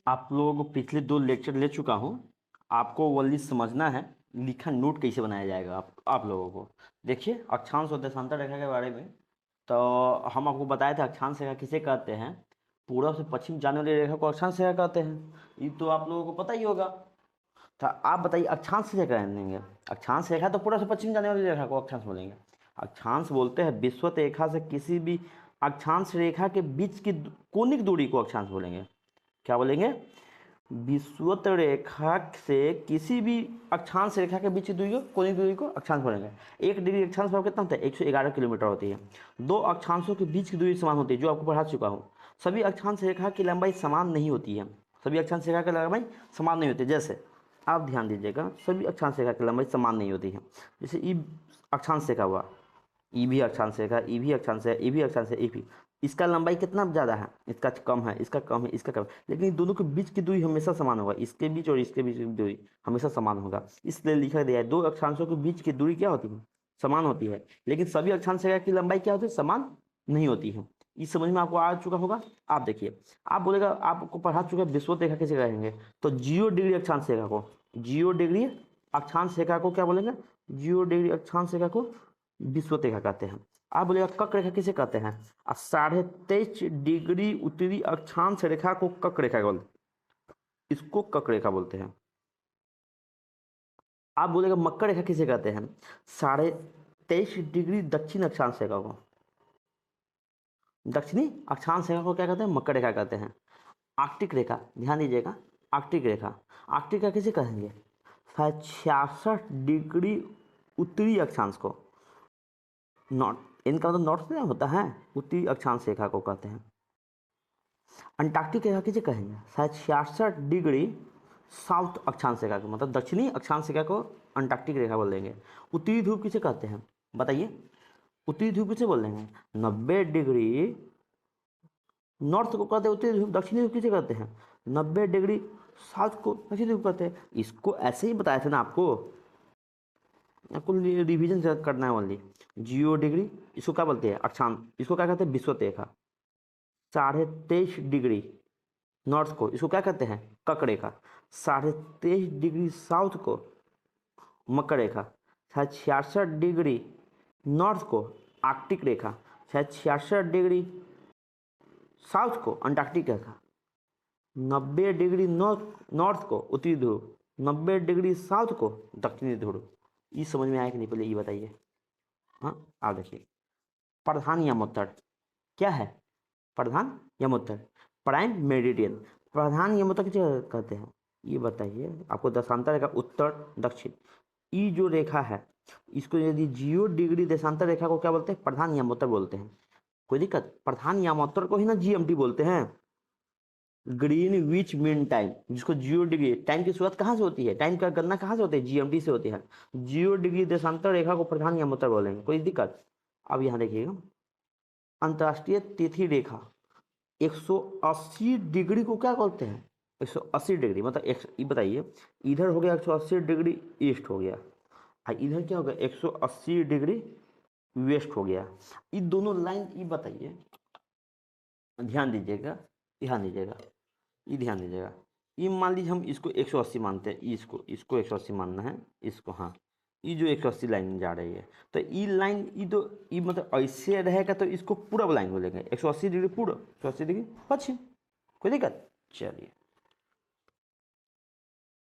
आप लोगों को पिछले 2 लेक्चर ले चुका हूँ। आपको ओनली समझना है लिखा नोट कैसे बनाया जाएगा आप लोगों को। देखिए अक्षांश और देशांतर रेखा के बारे में तो हम आपको बताए थे अक्षांश रेखा किसे कहते हैं। पूर्व से पश्चिम जाने वाली रेखा को अक्षांश रेखा कहते हैं, ये तो आप लोगों को पता ही होगा। तो आप बताइए अक्षांश रेखा कहेंगे। अक्षांश रेखा तो पूर्व से पश्चिम जाने वाली रेखा को अक्षांश बोलेंगे। अक्षांश बोलते हैं विषुवत रेखा से किसी भी अक्षांश रेखा के बीच की कोणिक दूरी को अक्षांश बोलेंगे। क्या बोलेंगे? विषुवत रेखा से किसी भी अक्षांश रेखा के बीच की दूरी को कोणीय दूरी को अक्षांश बोलेंगे। 1 डिग्री अक्षांश भाव कितना होता है? 111 किलोमीटर होती है। 2 अक्षांशों के बीच की दूरी समान होती है, जो आपको पढ़ा चुका हूँ। सभी अक्षांश रेखा की लंबाई समान नहीं होती है। सभी अक्षांश रेखा की लंबाई समान नहीं होती। जैसे आप ध्यान दीजिएगा, सभी अक्षांश रेखा की लंबाई समान नहीं होती है। जैसे ई अक्षांश रेखा हुआ, ई भी अक्षांश रेखा, ई भी अक्षांश है, ई भी अक्षांश है, ई भी। इसका लंबाई कितना ज़्यादा है? इसका कम है, इसका कम है, इसका कम है, लेकिन इन दोनों के बीच की दूरी हमेशा समान होगा। इसके बीच और इसके बीच की दूरी हमेशा समान होगा। इसलिए लिखा गया है 2 अक्षांशों के बीच की दूरी क्या होती है? समान होती है। लेकिन सभी अक्षांश रेखा की लंबाई क्या होती है? समान नहीं होती है। इस समझ में आपको आ चुका होगा। आप देखिए, आप बोलेगा आपको पढ़ा चुका है विषुवत रेखा कैसे कहेंगे, तो 0 डिग्री अक्षांश रेखा को, 0 डिग्री अक्षांश रेखा को क्या बोलेंगे? 0 डिग्री अक्षांश रेखा को विषुवत रेखा कहते हैं। आप बोलेगा कक रेखा किसे कहते हैं? 23.5 डिग्री उत्तरी अक्षांश रेखा को कक रेखा बोलते हैं, इसको कक रेखा बोलते हैं। आप बोलेगा मकर रेखा किसे कहते हैं? 23.5 डिग्री दक्षिण अक्षांश रेखा को, दक्षिणी अक्षांश रेखा को क्या कहते हैं? मकर रेखा कहते हैं। आर्कटिक रेखा, ध्यान दीजिएगा, आर्कटिक रेखा, आर्कटिक रेखा किसे कहेंगे? 66 डिग्री उत्तरी अक्षांश को, नॉर्थ, इनका मतलब नॉर्थ में होता है, उत्तरी अक्षांश रेखा को कहते हैं। अंटार्कटिक रेखा किसे कहेंगे? शायद 66 डिग्री साउथ अक्षांश रेखा को, मतलब दक्षिणी अक्षांश रेखा को अंटार्कटिक रेखा बोल देंगे। उत्तरी ध्रुव किसे कहते हैं? बताइए, उत्तरी ध्रुव किसे बोल देंगे? 90 डिग्री नॉर्थ को कहते हैं उत्तरी ध्रुव। दक्षिणी ध्रुव किसे कहते हैं? 90 डिग्री साउथ को दक्षिणी ध्रुव कहते हैं। इसको ऐसे ही बताया था ना आपको, आपको रिविजन करना है ओनली। 0 डिग्री इसको क्या बोलते हैं? अक्षांश, इसको क्या कहते हैं? विषुवत रेखा। 23.5 डिग्री नॉर्थ को, इसको क्या कहते हैं? कक रेखा। 23.5 डिग्री साउथ को मकर रेखा। 66 डिग्री नॉर्थ को आर्कटिक रेखा। 66 डिग्री साउथ को अंटार्कटिक रेखा। 90 डिग्री नॉर्थ को उत्तरी ध्रुव, 90 डिग्री साउथ को दक्षिणी ध्रुव। ये समझ में आया कि नहीं, पहले ये बताइए। हाँ, आप देखिए, प्रधान यमोत्तर क्या है? प्रधान यमोत्तर, प्राइम मेरिडियन। प्रधान यमोत्तर किसे कहते हैं? ये बताइए। आपको देशांतर रेखा उत्तर दक्षिण, ये जो रेखा है इसको यदि 0 डिग्री देशांतर रेखा को क्या बोलते हैं? प्रधान यमोत्तर बोलते हैं। कोई दिक्कत? प्रधान यमोत्तर को ही ना जीएमटी बोलते हैं, ग्रीन विच मीन टाइम, जिसको 0 डिग्री। टाइम की शुरुआत कहाँ से होती है? टाइम का गणना कहाँ से होती है? जीएमटी से होती है। 0 डिग्री देशांतर रेखा को प्रधान यमोत्तर बोलेंगे। कोई दिक्कत? अब यहाँ देखिएगा, अंतर्राष्ट्रीय तिथि रेखा 180 डिग्री को क्या बोलते हैं? 180 डिग्री मतलब ये बताइए, इधर हो गया 180 डिग्री ईस्ट हो गया, और इधर क्या हो गया? 180 डिग्री वेस्ट हो गया। ये दोनों लाइन, ये बताइए, ध्यान दीजिएगा, ध्यान दीजिएगा, ये ध्यान दीजिएगा। ये मान लीजिए हम इसको 180 मानते हैं, इसको 180 मानना है, इसको, हाँ, ये जो 180 लाइन जा रही है, तो ये लाइन, ये तो ये मतलब ऐसे रहेगा तो इसको पूरब लाइन बोलेंगे। 180 डिग्री पूरब, 180 डिग्री पश्चिम। कोई दिक्कत? चलिए।